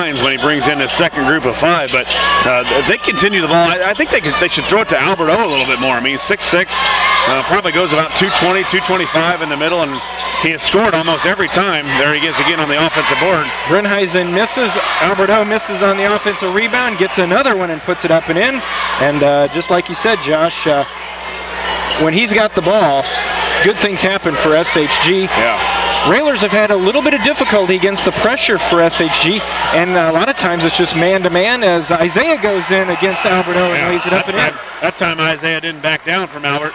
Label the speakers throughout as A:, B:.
A: lines when he brings in his second group of 5. But if they continue the ball, I think they should throw it to Alberto a little bit more. I mean, 6'6", probably goes about 220, 225 in the middle, and he has scored almost every time. There he is again on the offensive board.
B: Brunheisen misses. Alberto misses on the offensive rebound, gets another one and puts it up and in. And just like you said, Josh, when he's got the ball, good things happen for SHG.
A: Yeah.
B: Railers have had a little bit of difficulty against the pressure for SHG, and a lot of times it's just man-to-man as Isaiah goes in against Alberto and lays it up and in.
A: That time Isaiah didn't back down from Albert.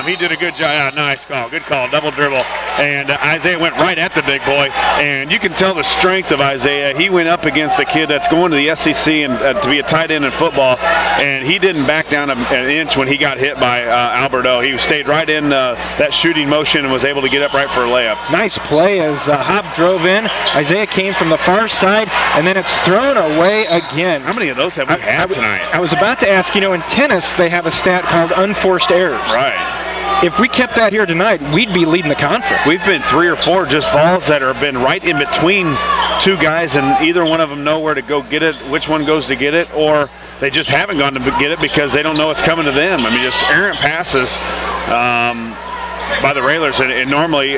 A: He did a good job. Yeah, nice call. Good call. Double dribble. And Isaiah went right at the big boy. And you can tell the strength of Isaiah. He went up against a kid that's going to the SEC and to be a tight end in football. And he didn't back down an inch when he got hit by Alberto. He stayed right in that shooting motion and was able to get up right for a layup.
B: Nice play as Hop drove in. Isaiah came from the far side, and then it's thrown away again.
A: How many of those have we had tonight?
B: I was about to ask, you know, in tennis, they have a stat called unforced errors.
A: Right.
B: If we kept that here tonight, we'd be leading the conference.
A: We've been 3 or 4 just balls that have been right in between 2 guys, and either one of them know where to go get it, which one goes to get it, or they just haven't gone to get it because they don't know it's coming to them. I mean, just errant passes by the Railers, and normally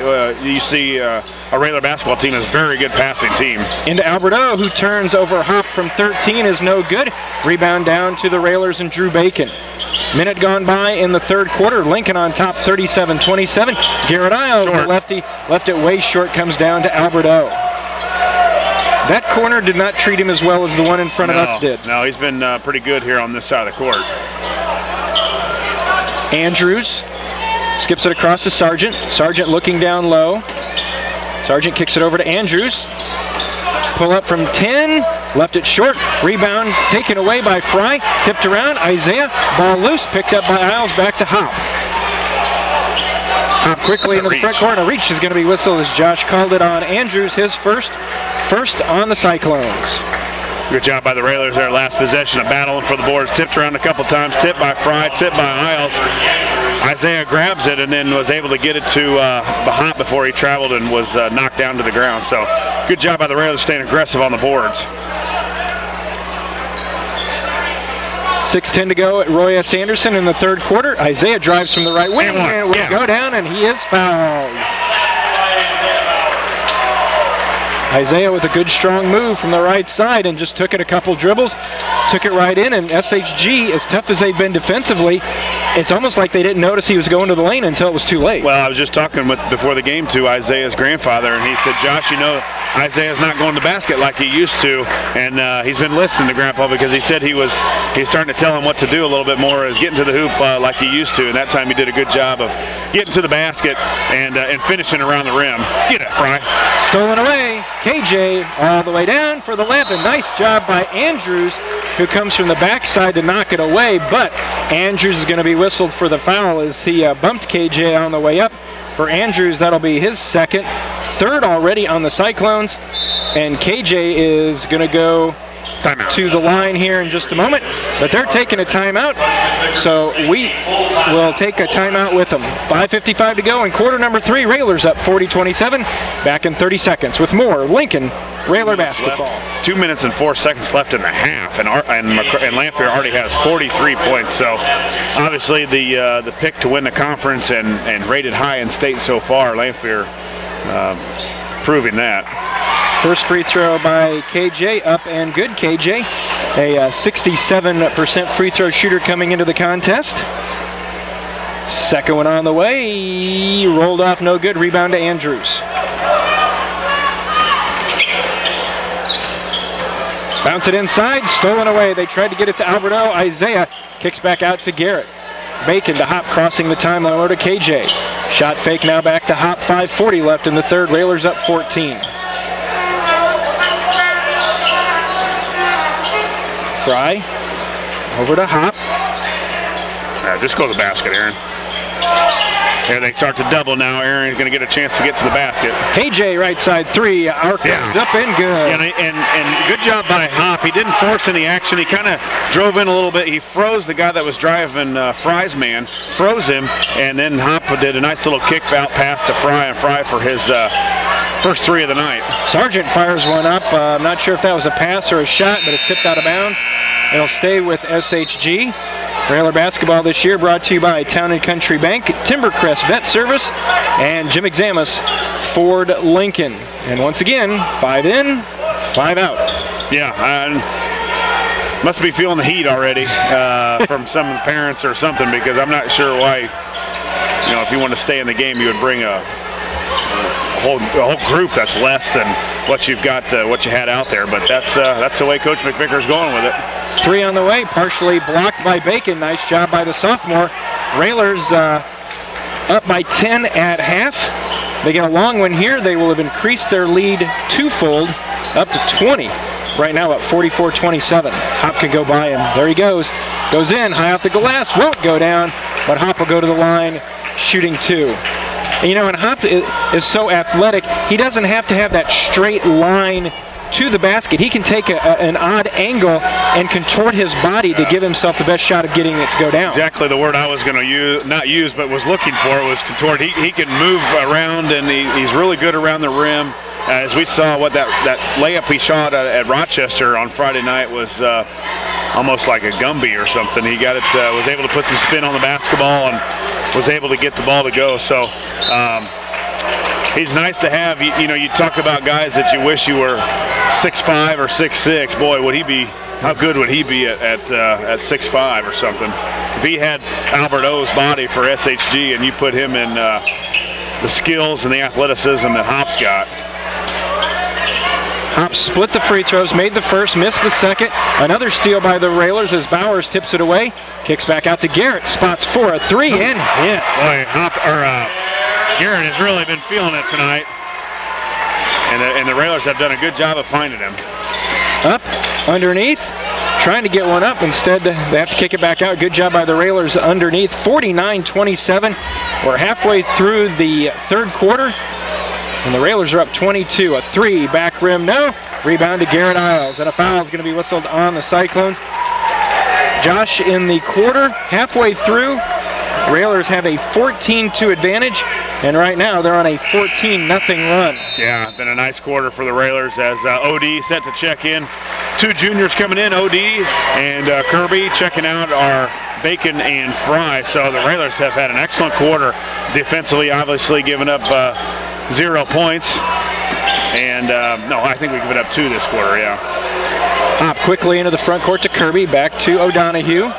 A: you see a Railer basketball team is a very good passing team.
B: Into Alberto, who turns over Hop from 13, is no good. Rebound down to the Railers and Drew Bacon. Minute gone by in the third quarter. Lincoln on top, 37-27. Garrett Isles, the lefty, left it way short, comes down to Alberto. That corner did not treat him as well as the one in front of us did.
A: No, he's been pretty good here on this side of the court.
B: Andrews skips it across to Sargent. Sargent looking down low. Sargent kicks it over to Andrews. Pull up from 10, left it short. Rebound taken away by Fry. Tipped around, Isaiah. Ball loose, picked up by Isles, back to Hop. Hop quickly into the front corner. Reach is going to be whistled as Josh called it on Andrews, his first on the Cyclones.
A: Good job by the Railers there, last possession of battling for the boards. Tipped around a couple times, tipped by Fry, tipped by Isles. Isaiah grabs it and then was able to get it to Hop before he traveled and was knocked down to the ground. So good job by the Railers staying aggressive on the boards.
B: 6:10 to go at Roy S. Anderson in the third quarter. Isaiah drives from the right wing and will go down, and he is fouled. Isaiah with a good strong move from the right side and just took it a couple dribbles, took it right in, and SHG, as tough as they've been defensively, it's almost like they didn't notice he was going to the lane until it was too late.
A: Well, I was just talking before the game to Isaiah's grandfather, and he said, Josh, you know, Isaiah's not going to basket like he used to, and he's been listening to Grandpa because he said he's starting to tell him what to do a little bit more, is getting to the hoop like he used to, and that time he did a good job of getting to the basket and finishing around the rim. Get it, Fry.
B: Stolen away. KJ all the way down for the layup, and nice job by Andrews, who comes from the backside to knock it away, but Andrews is going to be whistled for the foul as he bumped KJ on the way up. For Andrews, that'll be his second, third already on the Cyclones, and KJ is going to go to the line here in just a moment, but they're taking a timeout, so we will take a timeout with them. 5:55 to go in quarter number 3. Railers up 40-27. Back in 30 seconds with more Lincoln Railer basketball.
A: 2 minutes and 4 seconds left in the half, and Lanphier already has 43 points. So obviously the pick to win the conference and rated high in state so far. Lanphier proving that.
B: First free throw by KJ, up and good. KJ, a 67% free throw shooter coming into the contest. Second one on the way, rolled off, no good. Rebound to Andrews. Bounce it inside, stolen away. They tried to get it to Alberto. Isaiah kicks back out to Garrett. Bacon to Hop, crossing the timeline over to KJ. Shot fake now back to Hop. 5:40 left in the third. Railers up 14. Fry over to Hop.
A: Just go to the basket, Aaron. Here they start to double now. Aaron's going to get a chance to get to the basket.
B: KJ right side three. Arc up and good.
A: And good job by Hop. He didn't force any action. He kind of drove in a little bit. He froze the guy that was driving Fry's man, froze him, and then Hop did a nice little kick out pass to Fry, and Fry for his first three of the night.
B: Sargent fires one up. I'm not sure if that was a pass or a shot, but it's tipped out of bounds. It'll stay with SHG. Railer basketball this year brought to you by Town & Country Bank, Timbercrest Vet Service, and Jim Examus Ford Lincoln. And once again, 5 in, 5 out.
A: Yeah, must be feeling the heat already from some of the parents or something, because I'm not sure why, you know, if you want to stay in the game, you would bring a whole group that's less than what you've got, what you had out there. But that's the way Coach McVicker's going with it.
B: 3 on the way, partially blocked by Bacon. Nice job by the sophomore. Railers up by 10 at half. They get a long one here. They will have increased their lead twofold, up to 20. Right now at 44-27. Hop can go by him. There he goes. Goes in, high off the glass, won't go down, but Hop will go to the line, shooting 2. And, you know, and Hop is so athletic, he doesn't have to have that straight line to the basket. He can take an odd angle and contort his body to give himself the best shot of getting it to go down.
A: Exactly the word I was going to use, not use, but was looking for was contort. He can move around, and he's really good around the rim. As we saw, what that layup he shot at Rochester on Friday night was almost like a Gumby or something. He got it, was able to put some spin on the basketball and was able to get the ball to go. So he's nice to have. You know, you talk about guys that you wish you were 6'5" or 6'6". Boy, would he be? How good would he be at 6'5" or something? If he had Albert O's body for SHG and you put him in the skills and the athleticism that Hop's got.
B: Hop split the free throws, made the first, missed the second. Another steal by the Railers as Bowers tips it away. Kicks back out to Garrett, spots for a 3 and hit.
A: Boy, Garrett has really been feeling it tonight. And the Railers have done a good job of finding him.
B: Up, underneath, trying to get one up. Instead, they have to kick it back out. Good job by the Railers underneath. 49-27. We're halfway through the third quarter. And the Railers are up 22. A 3, back rim, no. Rebound to Garrett Isles. And a foul is going to be whistled on the Cyclones. Josh, in the quarter, halfway through, Railers have a 14-2 advantage. And right now, they're on a 14-0 run.
A: Yeah, been a nice quarter for the Railers as OD set to check in. 2 juniors coming in, OD and Kirby checking out our Bacon and Fry. So the Railers have had an excellent quarter. Defensively, obviously, giving up 0 points. And, no, I think we give it up 2 this quarter, yeah.
B: Hop quickly into the front court to Kirby, back to O'Donohue.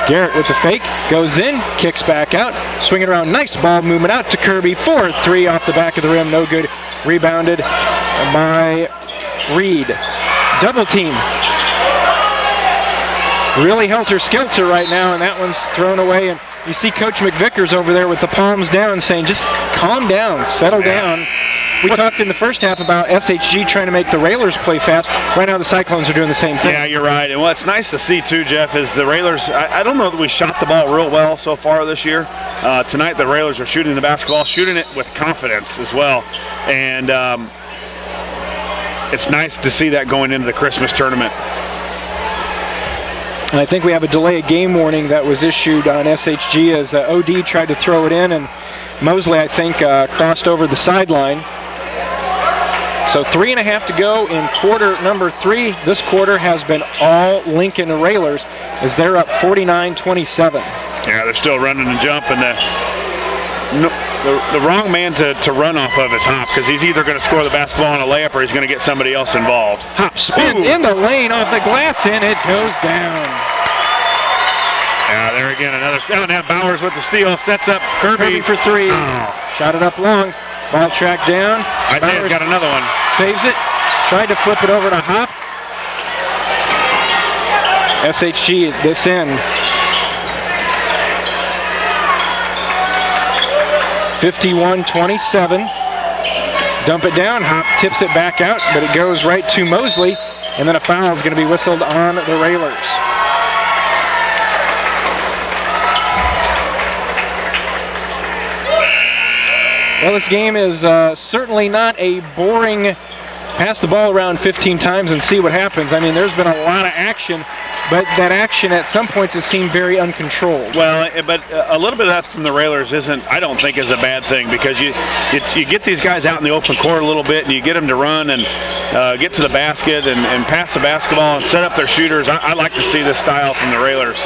B: Garrett with the fake, goes in, kicks back out, swinging around, nice ball movement out to Kirby, 4-3 off the back of the rim, no good. Rebounded by Reed. Double team. Really helter-skelter right now, and that one's thrown away. And you see Coach McVickers over there with the palms down saying, just calm down, settle down. We talked in the first half about SHG trying to make the Railers play fast. Right now the Cyclones are doing the same thing.
A: Yeah, you're right. And what's nice to see too, Jeff, is the Railers, I don't know that we shot the ball real well so far this year. Tonight the Railers are shooting the basketball, shooting it with confidence as well. And it's nice to see that going into the Christmas tournament.
B: And I think we have a delay of game warning that was issued on SHG as OD tried to throw it in, and Mosley, I think, crossed over the sideline. So 3.5 to go in quarter number 3. This quarter has been all Lincoln Railers as they're up 49-27.
A: Yeah, they're still running and jumping. The wrong man to run off of is Hop, because he's either going to score the basketball on a layup or he's going to get somebody else involved.
B: Hop spins in the lane off the glass, and it goes down.
A: Yeah, there again, another. Oh, now Bowers with the steal, sets up Kirby
B: for 3.
A: Oh.
B: Shot it up long. Ball tracked down.
A: Isaiah's got another one.
B: Saves it. Tried to flip it over to Hop. SHG this end. 51-27. Dump it down. Hop tips it back out, but it goes right to Mosley. And then a foul is going to be whistled on the Railers. Well, this game is certainly not a boring pass the ball around 15 times and see what happens. I mean, there's been a lot of action but that action at some points has seemed very uncontrolled.
A: Well, but a little bit of that from the Railers I don't think is a bad thing, because you get these guys out in the open court a little bit, and you get them to run and get to the basket and pass the basketball and set up their shooters. I like to see this style from the Railers.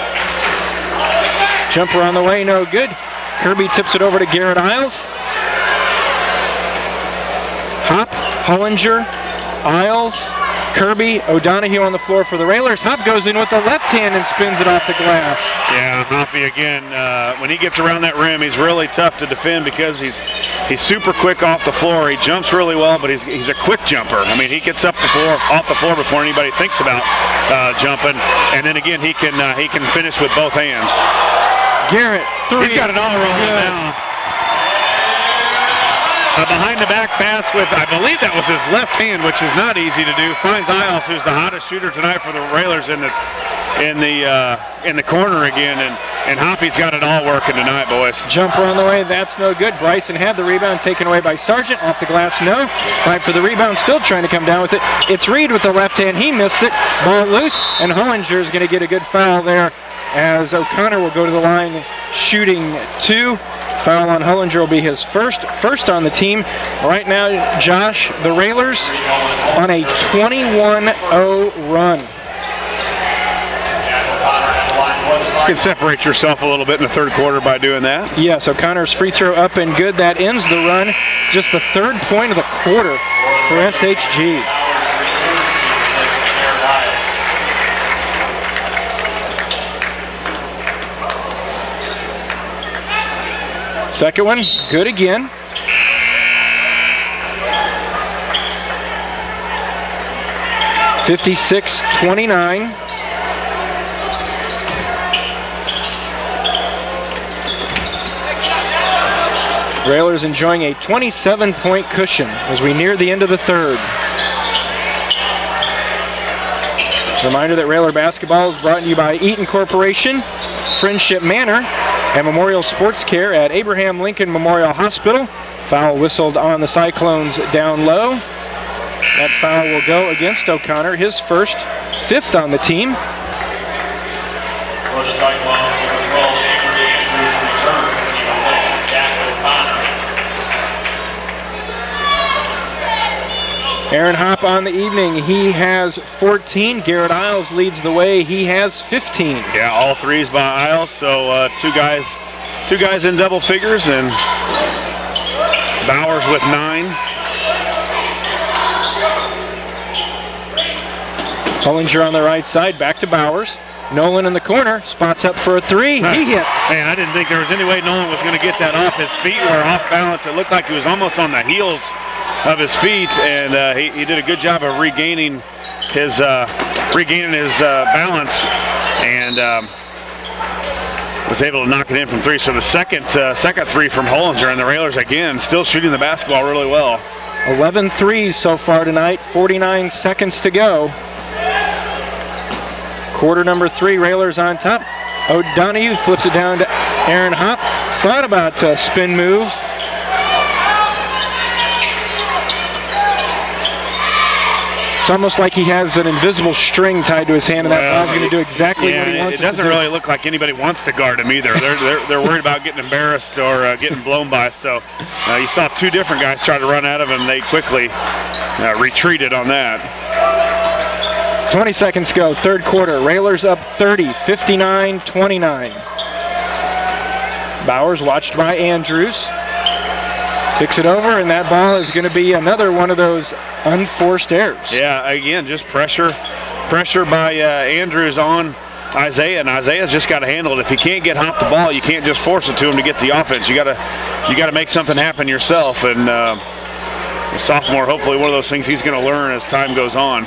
B: Jumper on the way, no good. Kirby tips it over to Garrett Isles. Hop, Hollinger, Isles, Kirby, O'Donohue on the floor for the Railers. Hop goes in with the left hand and spins it off the glass.
A: Yeah, Hoppy again, when he gets around that rim, he's really tough to defend because he's super quick off the floor. He jumps really well, but he's a quick jumper. I mean, he gets off the floor before anybody thinks about jumping, and then again he can finish with both hands.
B: Garrett, three.
A: He's got it all rolling now. A behind-the-back pass with, I believe that was his left hand, which is not easy to do. Finds Isles, who's the hottest shooter tonight for the Railers in the corner again, and Hoppy's got it all working tonight, boys.
B: Jumper on the way, that's no good. Bryson had the rebound taken away by Sargent. Off the glass, no. Fight for the rebound, still trying to come down with it. It's Reed with the left hand, he missed it. Ball loose, and Hollinger is going to get a good foul there, as O'Connor will go to the line shooting 2. Foul on Hollinger will be his first on the team. Right now, Josh, the Railers on a 21-0 run.
A: You can separate yourself a little bit in the third quarter by doing that.
B: Yes, O'Connor's free throw up and good. That ends the run. Just the third point of the quarter for SHG. Second one, good again. (56-29). Railers enjoying a 27-point cushion as we near the end of the third. Reminder that Railer basketball is brought to you by Eaton Corporation, Friendship Manor, and Memorial Sports Care at Abraham Lincoln Memorial Hospital. Foul whistled on the Cyclones down low. That foul will go against O'Connor, his first, 5th on the team.
C: For the Cyclones, number 12, Avery Andrews returns. He replaces Jack O'Connor.
B: Aaron Hop on the evening, he has 14. Garrett Isles leads the way, he has 15.
A: Yeah, all threes by Isles, so two guys in double figures, and Bowers with 9.
B: Hollinger on the right side, back to Bowers. Nolan in the corner, spots up for a 3, he hits.
A: Man, I didn't think there was any way Nolan was going to get that off. His feet were off balance. It looked like he was almost on the heels of his feet, and he did a good job of regaining his balance, and was able to knock it in from 3. So the second 3 from Hollinger, and the Railers again still shooting the basketball really well.
B: 11 threes so far tonight, 49 seconds to go. Quarter number 3, Railers on top. O'Donohue flips it down to Aaron Hop. Thought about a spin move. It's almost like he has an invisible string tied to his hand, and that ball's going to do exactly what he wants it to do.
A: It doesn't really look like anybody wants to guard him either. They're worried about getting embarrassed or getting blown by. So you saw 2 different guys try to run at him, and they quickly retreated on that.
B: 20 seconds go, third quarter. Railers up 30, 59-29. Bowers watched by Andrews. Kicks it over, and that ball is going to be another one of those unforced errors.
A: Yeah, again, just pressure by Andrews on Isaiah, and Isaiah's just got to handle it. If he can't get Hop the ball, you can't just force it to him to get the offense. You got to make something happen yourself, and the sophomore, hopefully one of those things he's going to learn as time goes on.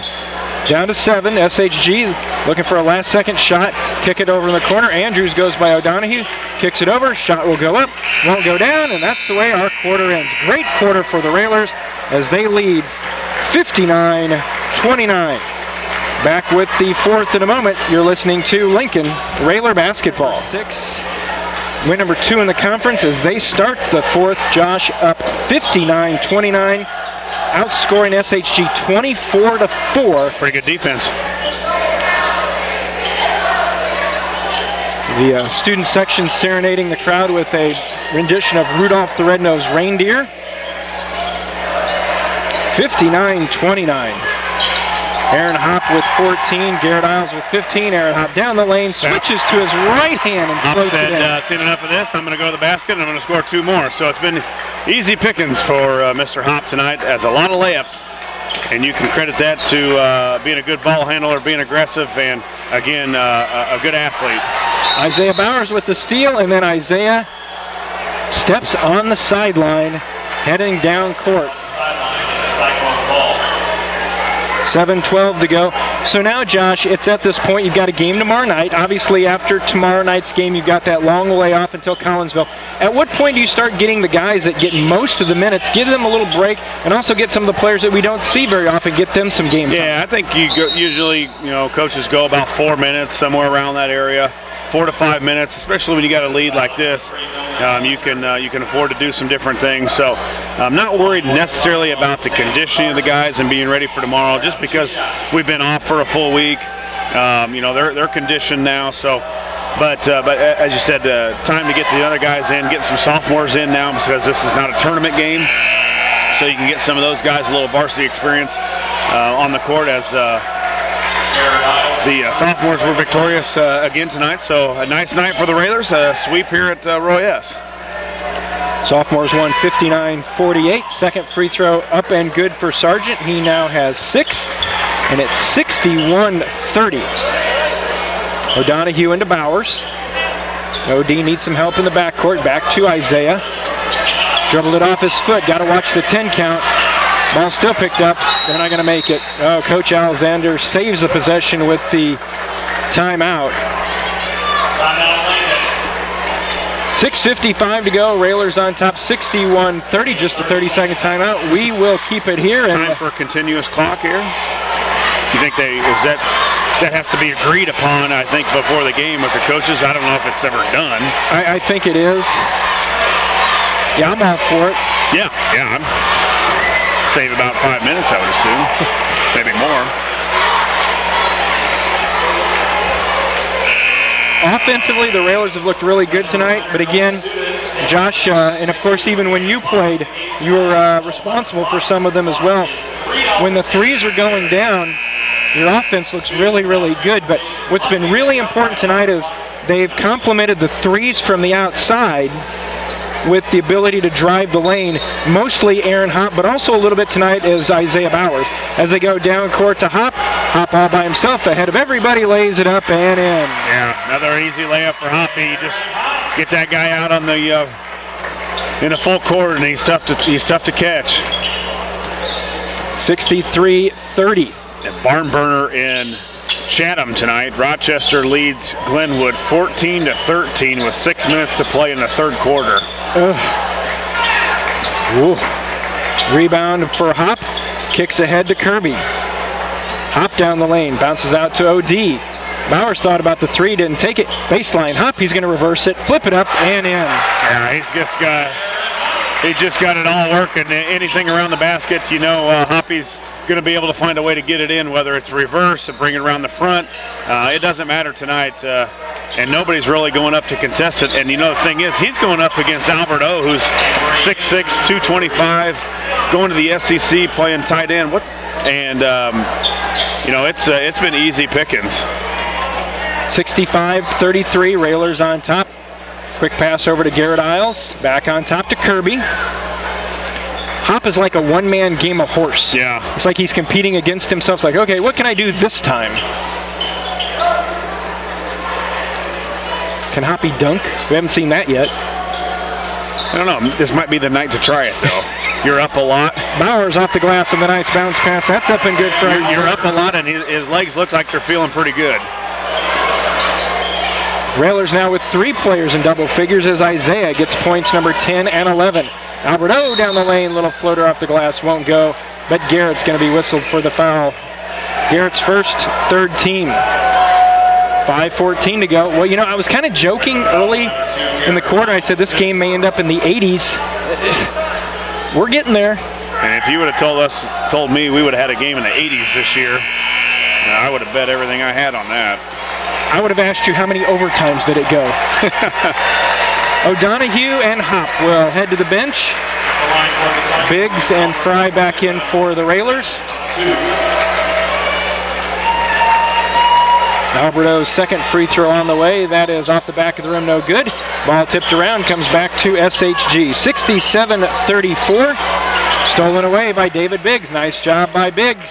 B: Down to 7, SHG looking for a last-second shot. Kick it over in the corner. Andrews goes by O'Donohue, kicks it over. Shot will go up, won't go down, and that's the way our quarter ends. Great quarter for the Railers as they lead 59-29. Back with the fourth in a moment. You're listening to Lincoln Railer basketball. 6, win number 2 in the conference as they start the fourth. Josh up 59-29. Outscoring SHG 24-4.
A: Pretty good defense.
B: The student section serenading the crowd with a rendition of Rudolph the Red-Nosed Reindeer. 59-29. Aaron Hopp with 14, Garrett Isles with 15. Aaron Hopp down the lane, switches to his right hand and floats it in.
A: Seen enough of this. I'm going to go to the basket and I'm going to score 2 more. So it's been easy pickings for Mr. Hopp tonight, as a lot of layups. And you can credit that to being a good ball handler, being aggressive, and again, a good athlete.
B: Isaiah Bowers with the steal, and then Isaiah steps on the sideline, heading down court. 7:12 to go. So now, Josh, it's at this point, you've got a game tomorrow night. Obviously, after tomorrow night's game, you've got that long layoff until Collinsville. At what point do you start getting the guys that get most of the minutes, give them a little break, and also get some of the players that we don't see very often, get them some game time?
A: Yeah, I think usually, coaches go about 4 minutes, somewhere around that area. 4 to 5 minutes, especially when you got a lead like this. You can afford to do some different things. So I'm not worried necessarily about the conditioning of the guys and being ready for tomorrow, just because we've been off for a full week. They're conditioned now. So, but as you said, time to get the other guys in, get some sophomores in now, because this is not a tournament game. So you can get some of those guys a little varsity experience on the court, as the sophomores were victorious again tonight. So a nice night for the Railers, a sweep here at Roy S.
B: Sophomores won 59-48. Second free throw up and good for Sargent. He now has 6, and it's 61-30. O'Donohue into Bowers. OD needs some help in the backcourt. Back to Isaiah. Dribbled it off his foot. Got to watch the 10 count. Ball still picked up. They're not going to make it. Oh, Coach Alexander saves the possession with the timeout. 6:55 to go. Railers on top, 61-30. Just a 30-second timeout. We will keep it here.
A: Time for a continuous clock here. Do you think that has to be agreed upon, I think, before the game with the coaches? I don't know if it's ever done.
B: I think it is. Yeah, I'm all for it.
A: Yeah, I'm save about 5 minutes, I would assume. Maybe more.
B: Offensively, the Railers have looked really good tonight, but again, Josh, and of course even when you played, you were responsible for some of them as well. When the threes are going down, your offense looks really, really good, but what's been really important tonight is they've complemented the threes from the outside with the ability to drive the lane, mostly Aaron Hopp, but also a little bit tonight is Isaiah Bowers. As they go down court to Hopp, Hopp all by himself ahead of everybody, lays it up and in.
A: Yeah, another easy layup for Hoppy. You just get that guy out on the in a full court, and he's tough to catch.
B: 63-30.
A: A barn burner in Chatham tonight. Rochester leads Glenwood 14-13 with 6 minutes to play in the third quarter.
B: Rebound for Hopp. Kicks ahead to Kirby. Hopp down the lane. Bounces out to OD. Bowers thought about the three, didn't take it. Baseline. Hopp, he's going to reverse it, flip it up, and in.
A: Yeah, he just got it all working. Anything around the basket, Hoppy's going to be able to find a way to get it in, whether it's reverse or bring it around the front. It doesn't matter tonight, and nobody's really going up to contest it. And the thing is, he's going up against Albert O, who's 6'6", 225, going to the SEC, playing tight end. It's been easy pickings.
B: 65-33, Railers on top. Quick pass over to Garrett Isles, back on top to Kirby. Hopp is like a one-man game of horse.
A: Yeah.
B: It's like he's competing against himself. It's like, okay, what can I do this time? Can Hoppy dunk? We haven't seen that yet.
A: I don't know. This might be the night to try it, though. You're up a lot.
B: Bowers off the glass and the nice bounce pass. That's up and good for him.
A: You're up a lot, and his legs look like they're feeling pretty good.
B: Railers now with 3 players in double figures as Isaiah gets points number 10 and 11. Albert O down the lane, little floater off the glass, won't go, but Garrett's going to be whistled for the foul. Garrett's first, third team. 5:14 to go. Well, I was kind of joking early in the quarter. I said this game may end up in the 80s. We're getting there.
A: And if you would have told me we would have had a game in the 80s this year, I would have bet everything I had on that.
B: I would have asked you how many overtimes did it go. O'Donoghue and Hop will head to the bench. Biggs and Fry back in for the Railers. Alberto's second free throw on the way. That is off the back of the rim, no good. Ball tipped around, comes back to SHG. 67-34. Stolen away by David Biggs. Nice job by Biggs.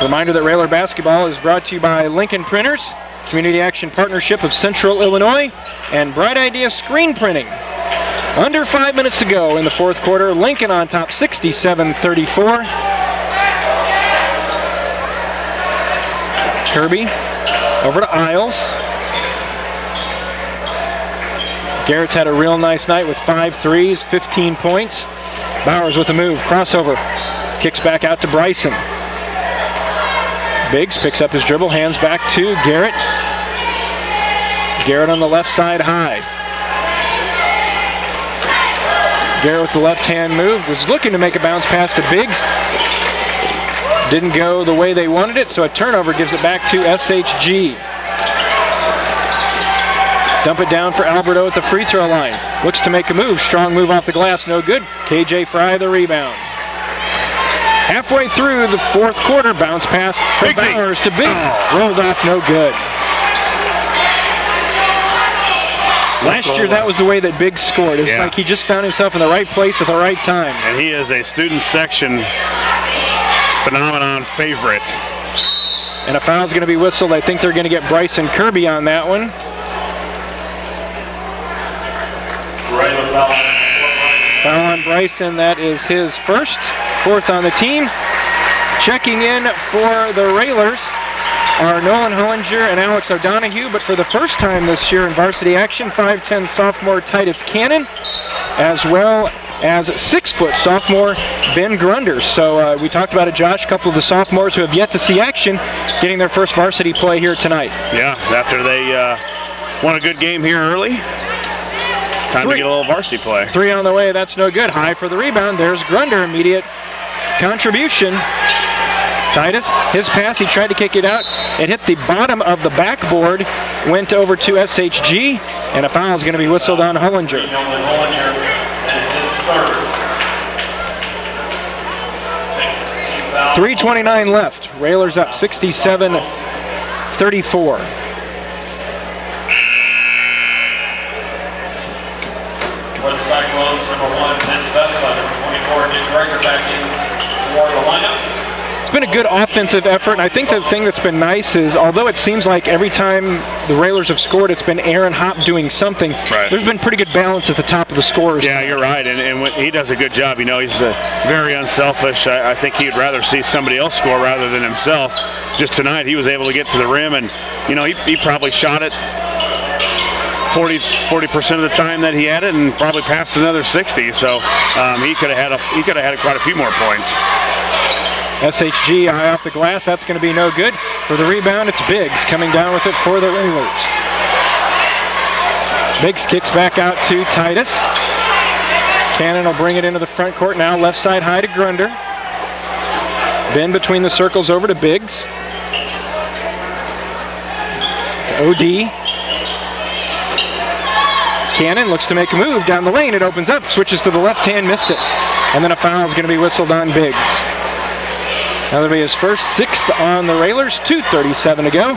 B: Reminder that Railer basketball is brought to you by Lincoln Printers, Community Action Partnership of Central Illinois, and Bright Idea Screen Printing. Under 5 minutes to go in the fourth quarter. Lincoln on top, 67-34. Kirby over to Isles. Garrett's had a real nice night with 5 threes, 15 points. Bowers with a move, crossover. Kicks back out to Bryson. Biggs picks up his dribble, hands back to Garrett. Garrett on the left side high. Garrett with the left-hand move, was looking to make a bounce pass to Biggs. Didn't go the way they wanted it, so a turnover gives it back to SHG. Dump it down for Alberto at the free throw line. Looks to make a move, strong move off the glass, no good. KJ Fry the rebound. Halfway through the fourth quarter, bounce pass from Bowers to Biggs. Rolled off, no good. Last year, that was the way that Biggs scored. It's like he just found himself in the right place at the right time.
A: And he is a student section phenomenon favorite.
B: And a foul's going to be whistled. I think they're going to get Bryson Kirby on that one. Foul on Bryson, that is his first. Fourth on the team. Checking in for the Railers are Nolan Hollinger and Alex O'Donoghue, but for the first time this year in varsity action, 5'10" sophomore Titus Cannon, as well as 6-foot sophomore Ben Grunder. So we talked about it, Josh, a couple of the sophomores who have yet to see action getting their first varsity play here tonight.
A: Yeah, after they won a good game here early. Time to get a little varsity play. 3 on the way, that's no good. High for the rebound, there's Grunder, immediate contribution. Titus, his pass, he tried to kick it out. It hit the bottom of the backboard, went over to SHG, and a foul is going to be whistled on Hollinger.
C: Nolan Hollinger, that is his third.
B: 3:29 left. Railers up 67-34.
C: For the Cyclones, number 1, Vince Vespa, number 24, Nick Greger back in for the lineup.
B: It's been a good offensive effort, and I think the thing that's been nice is, although it seems like every time the Railers have scored, it's been Aaron Hop doing something, there's been pretty good balance at the top of the scores.
A: Yeah, you're right, and when he does a good job. You know, he's very unselfish. I think he'd rather see somebody else score rather than himself. Just tonight, he was able to get to the rim, and, you know, he probably shot it 40% of the time that he had it, and probably passed another 60. So he could have had quite a few more points.
B: SHG high off the glass, that's going to be no good. For the rebound, it's Biggs coming down with it for the Railers. Biggs kicks back out to Titus. Cannon will bring it into the front court now, left side high to Grunder. Bend between the circles over to Biggs. OD. Cannon looks to make a move down the lane. It opens up, switches to the left hand, missed it. And then a foul is going to be whistled on Biggs. That'll be his first, 6th on the Railers, 2:37 to go.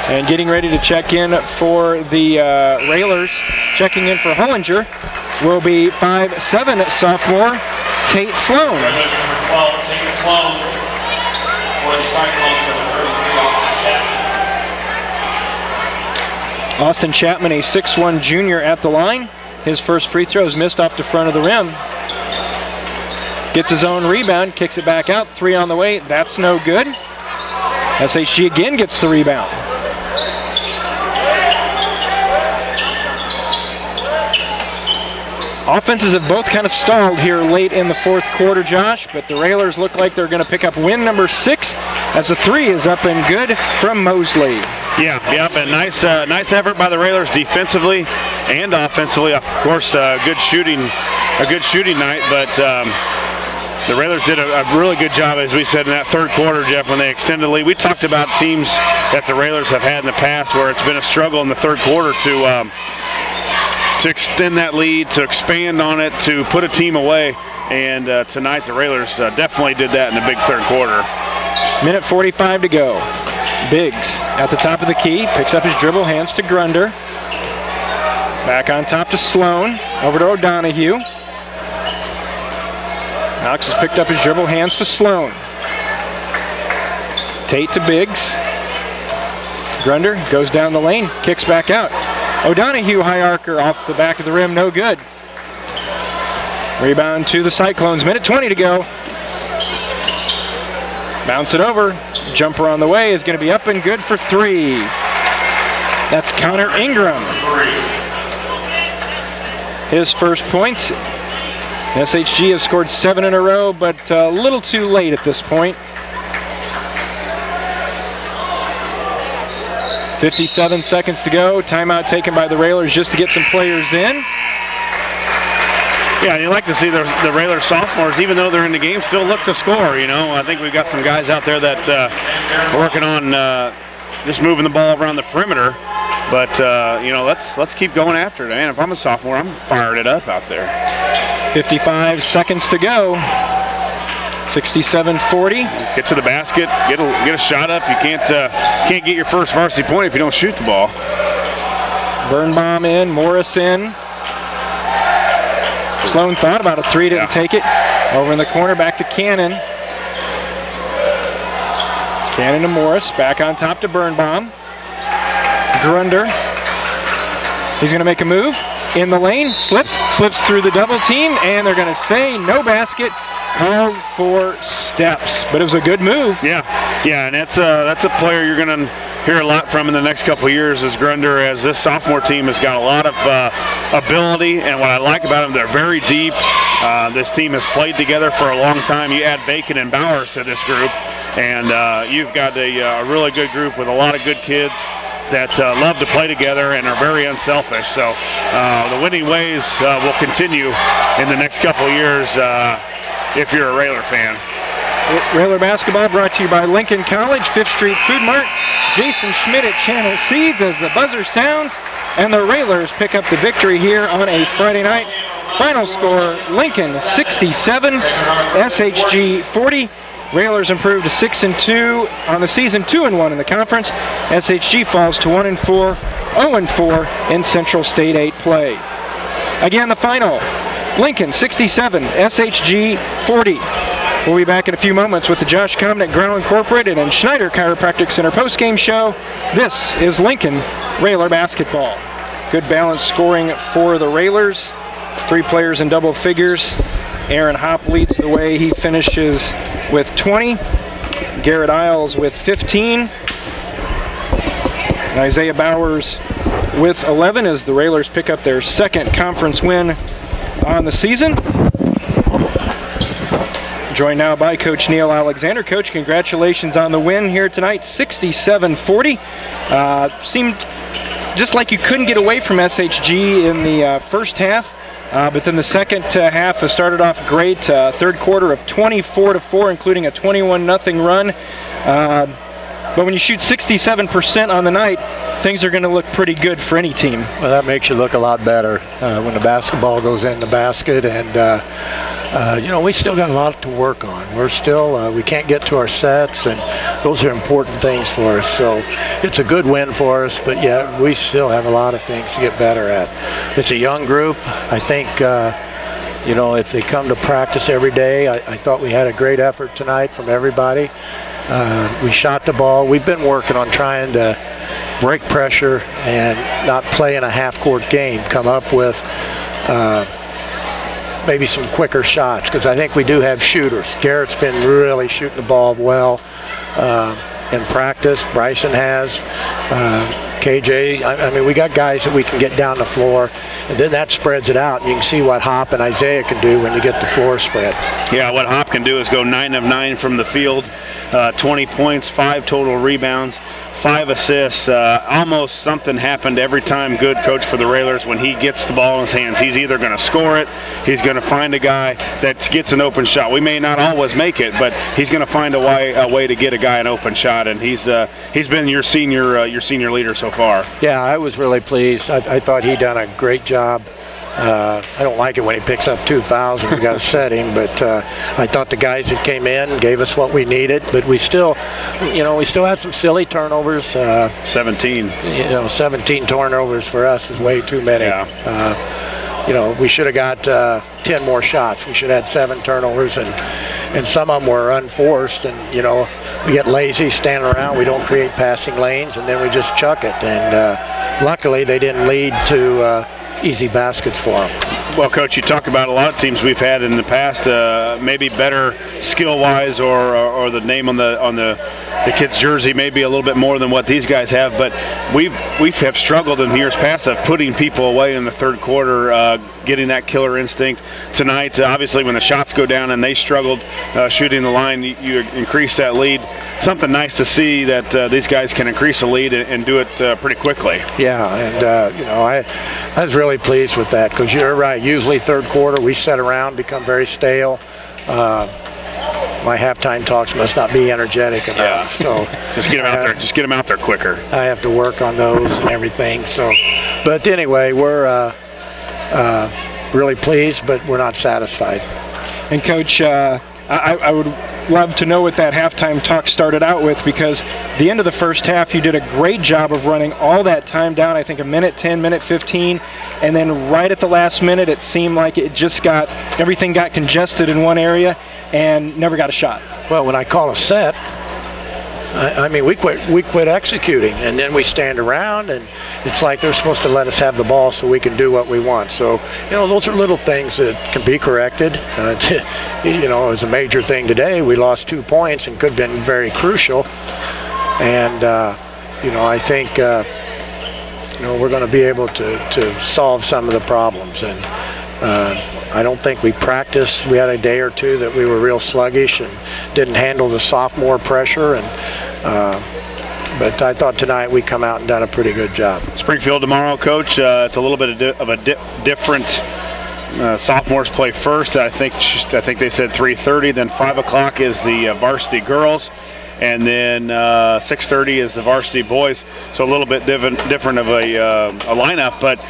B: And getting ready to check in for the Railers, checking in for Hollinger, will be 5'7" sophomore Tate Sloan.
C: Railers number 12, Tate Sloan. For the Cyclones, number 33, Austin Chapman.
B: Austin Chapman, a 6'1" junior at the line. His first free throw is missed off the front of the rim. Gets his own rebound, kicks it back out, 3 on the way, that's no good. SHG again gets the rebound. Offenses have both kind of stalled here late in the fourth quarter, Josh, but the Railers look like they're going to pick up win number 6 as the 3 is up and good from Mosley.
A: Yeah, but nice effort by the Railers defensively and offensively. Of course, a good shooting night, but the Railers did a really good job, as we said, in that third quarter, Jeff, when they extended the lead. We talked about teams that the Railers have had in the past where it's been a struggle in the third quarter to extend that lead, to expand on it, to put a team away. And tonight the Railers definitely did that in the big third quarter.
B: Minute 45 to go. Biggs at the top of the key, picks up his dribble, hands to Grunder. Back on top to Sloan, over to O'Donohue. Alex has picked up his dribble, hands to Sloan. Tate to Biggs. Grunder goes down the lane, kicks back out. O'Donohue, high arcer off the back of the rim, no good. Rebound to the Cyclones, minute 20 to go. Bounce it over, jumper on the way is going to be up and good for 3. That's Connor Ingram. His first points. SHG has scored 7 in a row, but a little too late at this point. 57 seconds to go. Timeout taken by the Railers just to get some players in.
A: Yeah, you like to see the Railers sophomores, even though they're in the game, still look to score. You know, I think we've got some guys out there that are working on just moving the ball around the perimeter. But you know, let's keep going after it. Man, if I'm a sophomore, I'm firing it up out there.
B: 55 seconds to go. 67-40.
A: Get to the basket, get a shot up. You can't get your first varsity point if you don't shoot the ball.
B: Birnbaum in, Morris in. Sloan thought about a 3, didn't take it. Over in the corner, back to Cannon. Cannon to Morris, back on top to Birnbaum. Grunder. He's going to make a move. In the lane, slips through the double team, and they're going to say no basket. Called for steps, but it was a good move.
A: Yeah, and that's a player you're going to hear a lot from in the next couple of years as Grunder, as this sophomore team has got a lot of ability, and what I like about them, they're very deep. This team has played together for a long time. You add Bacon and Bowers to this group, and you've got a really good group with a lot of good kids that love to play together and are very unselfish. So the winning ways will continue in the next couple of years if you're a Railer fan.
B: Railer basketball brought to you by Lincoln College, 5th Street Food Mart, Jason Schmidt at Channel Seeds as the buzzer sounds, and the Railers pick up the victory here on a Friday night. Final score, Lincoln 67, SHG 40. Railers improved to 6-2 on the season, 2-1 in the conference. SHG falls to 1-4, 0-4 in Central State 8 play. Again, the final, Lincoln 67, SHG 40. We'll be back in a few moments with the Josh Komnick Ground Incorporated and Schneider Chiropractic Center postgame show. This is Lincoln Railer basketball. Good balanced scoring for the Railers. 3 players in double figures. Aaron Hopp leads the way. He finishes with 20. Garrett Isles with 15. And Isaiah Bowers with 11 as the Railers pick up their second conference win on the season. Joined now by Coach Neil Alexander. Coach, congratulations on the win here tonight, 67-40. Seemed just like you couldn't get away from SHG in the first half. But then the second half has started off great. Third quarter of 24-4, including a 21-0 run. But when you shoot 67% on the night, things are going to look pretty good for any team.
D: Well, that makes you look a lot better when the basketball goes in the basket. And, you know, we still got a lot to work on. We're still, we can't get to our sets, and those are important things for us. So it's a good win for us, but yeah, we still have a lot of things to get better at. It's a young group. I think, you know, if they come to practice every day, I thought we had a great effort tonight from everybody. We shot the ball. We've been working on trying to break pressure and not play in a half-court game, come up with maybe some quicker shots, because I think we do have shooters. Garrett's been really shooting the ball well in practice. Bryson has. KJ, I mean, we got guys that we can get down the floor, and then that spreads it out. And you can see what Hop and Isaiah can do when you get the floor spread.
A: Yeah, what Hop can do is go 9 of 9 from the field, 20 points, 5 total rebounds, 5 assists. Almost something happened every time good coach for the Railers when he gets the ball in his hands. He's either going to score it, he's going to find a guy that gets an open shot. We may not always make it, but he's going to find a way to get a guy an open shot, and he's been your senior leader so far.
D: Yeah, I was really pleased. I thought he done a great job. I don't like it when he picks up 2 fouls and we got to set him, but I thought the guys that came in gave us what we needed, but we still had some silly turnovers.
A: 17.
D: 17 turnovers for us is way too many.
A: Yeah.
D: We should have got 10 more shots. We should have had 7 turnovers, and some of them were unforced, and we get lazy standing around, we don't create passing lanes, and then we just chuck it, and luckily they didn't lead to easy baskets for them.
A: Well, Coach, you talk about a lot of teams we've had in the past, maybe better skill-wise, or the name on the kid's jersey maybe a little bit more than what these guys have. But we have struggled in years past of putting people away in the third quarter, getting that killer instinct. Tonight, obviously, when the shots go down and they struggled shooting the line, you increase that lead. Something nice to see that these guys can increase the lead and do it pretty quickly.
D: Yeah, and I was really pleased with that, because you're right. Usually third quarter we sit around, become very stale. My halftime talks must not be energetic enough.
A: Yeah.
D: So
A: just get them out there. Just get them out there quicker.
D: I have to work on those and everything. So, but anyway, we're really pleased, but we're not satisfied.
B: And Coach, I would love to know what that halftime talk started out with, because the end of the first half, you did a great job of running all that time down. I think a minute 10, minute 15, and then right at the last minute, it seemed like everything got congested in one area and never got a shot.
D: Well, when I call a set, I mean, we quit executing, and then we stand around, and it's like they're supposed to let us have the ball so we can do what we want. So, those are little things that can be corrected. It was a major thing today. We lost 2 points and could have been very crucial. And, I think, we're going to be able to solve some of the problems. And I don't think we practiced. We had a day or two that we were real sluggish and didn't handle the sophomore pressure. But I thought tonight we come out and done a pretty good job.
A: Springfield tomorrow, Coach. It's a little bit of a different. Sophomores play first. I think they said 3:30. Then 5 o'clock is the varsity girls, and then 6:30 is the varsity boys. So a little bit different of a lineup, but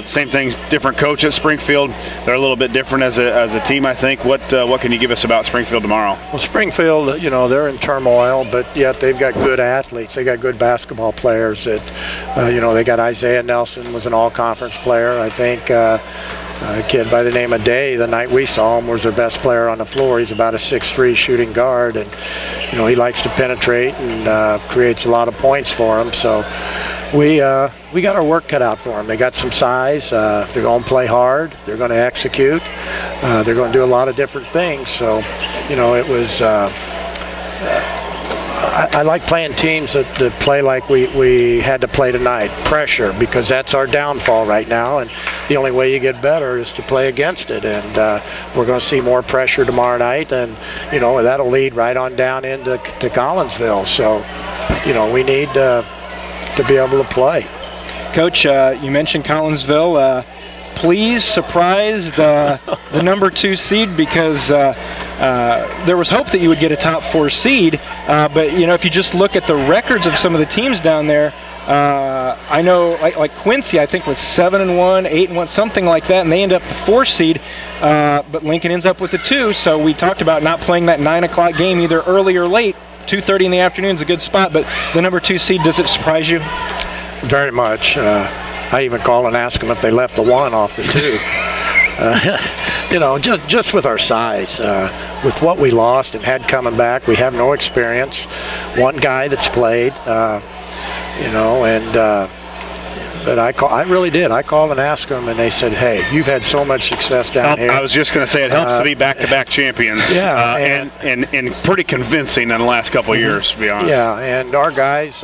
A: same things. Different coach at Springfield. They're a little bit different as a team, I think. What can you give us about Springfield tomorrow?
D: Well, Springfield, they're in turmoil, but yet they've got good athletes. They got good basketball players. That they got Isaiah Nelson, was an all-conference player, I think. A kid by the name of Day, the night we saw him, was their best player on the floor. He's about a 6'3" shooting guard, and he likes to penetrate and creates a lot of points for him. So we got our work cut out for them. They got some size. They're going to play hard. They're going to execute. They're going to do a lot of different things. So it was. I like playing teams that play like we had to play tonight. Pressure, because that's our downfall right now, and the only way you get better is to play against it. And we're going to see more pressure tomorrow night, and that'll lead right on down into Collinsville. So we need to be able to play.
B: Coach, you mentioned Collinsville. Please surprise the number 2 seed, because there was hope that you would get a top 4 seed, but if you just look at the records of some of the teams down there, I know like Quincy, I think, was 7-1, 8-1, something like that, and they end up the 4 seed, but Lincoln ends up with a 2. So we talked about not playing that 9 o'clock game either early or late. 2:30 in the afternoon is a good spot, but the number 2 seed, does it surprise you?
D: Very much. I even call and ask them if they left the 1 off the 2. Just with our size, with what we lost and had coming back, we have no experience. One guy that's played, but I really did. I called and asked them, and they said, "Hey, you've had so much success down here."
A: I was just going to say, it helps to be back-to-back champions.
D: Yeah,
A: and pretty convincing in the last couple of years, to be honest.
D: Yeah, and our guys,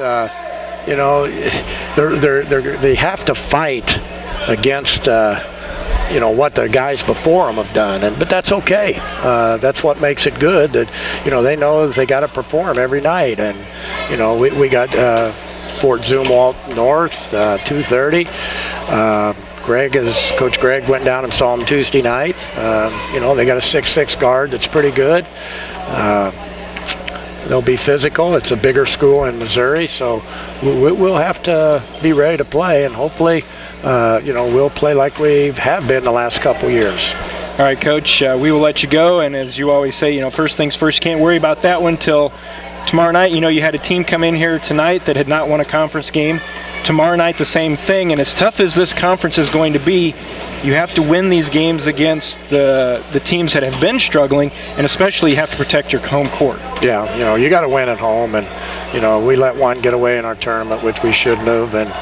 D: they have to fight against what the guys before them have done, but that's okay. That's what makes it good. That they know that they got to perform every night, and we got Fort Zumwalt North 2:30. Coach Greg went down and saw them Tuesday night. They got a 6'6" guard that's pretty good. They'll be physical. It's a bigger school in Missouri, so we'll have to be ready to play, and hopefully, we'll play like we have been the last couple years.
B: All right, Coach, we will let you go, and as you always say, first things first, can't worry about that one till tomorrow night. You had a team come in here tonight that had not won a conference game. Tomorrow night, the same thing, and as tough as this conference is going to be, you have to win these games against the teams that have been struggling, and especially you have to protect your home court.
D: Yeah, you got to win at home, and we let one get away in our tournament, which we shouldn't have, and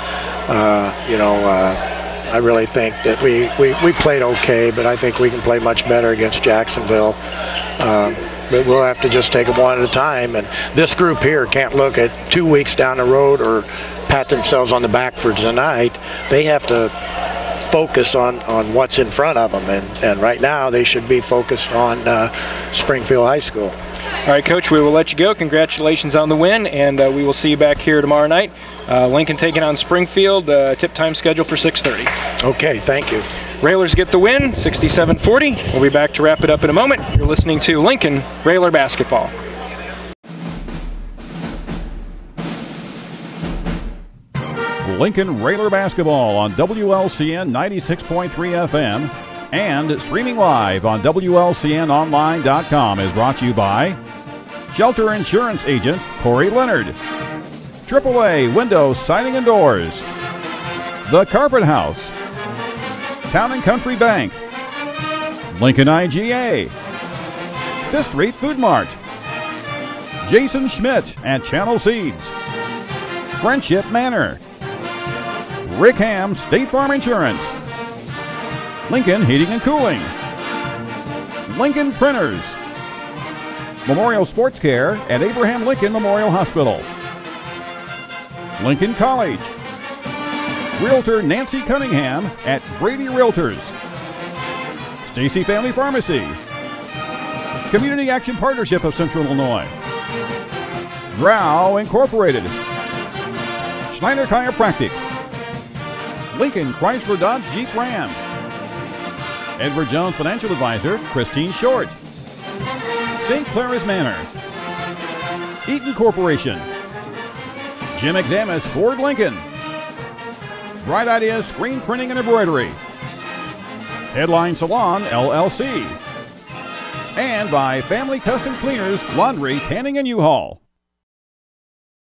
D: I really think that we played okay, but I think we can play much better against Jacksonville. But we'll have to just take them one at a time, and this group here can't look at 2 weeks down the road or pat themselves on the back for tonight. They have to focus on what's in front of them, and right now they should be focused on Springfield High School.
B: All right, Coach, we will let you go. Congratulations on the win, and we will see you back here tomorrow night. Lincoln taking on Springfield, tip time scheduled for 6:30.
D: Okay, thank you.
B: Railers get the win, 67-40. We'll be back to wrap it up in a moment. You're listening to Lincoln Railer Basketball.
E: Lincoln Railer Basketball on WLCN 96.3 FM and streaming live on WLCNonline.com is brought to you by Shelter Insurance Agent Corey Leonard, AAA Windows, Siding and Doors, The Carpet House, Town & Country Bank, Lincoln IGA, Fifth Street Food Mart, Jason Schmidt at Channel Seeds, Friendship Manor, Rick Ham State Farm Insurance, Lincoln Heating and Cooling, Lincoln Printers, Memorial Sports Care at Abraham Lincoln Memorial Hospital, Lincoln College, Realtor Nancy Cunningham at Brady Realtors, Stacy Family Pharmacy, Community Action Partnership of Central Illinois, Drow Incorporated, Schneider Chiropractic, Lincoln Chrysler Dodge Jeep Ram, Edward Jones Financial Advisor Christine Short, St. Clara's Manor, Eaton Corporation, Jim Examus Ford Lincoln, Bright Ideas Screen Printing and Embroidery, Headline Salon LLC, and by Family Custom Cleaners, Laundry, Tanning, and U-Haul.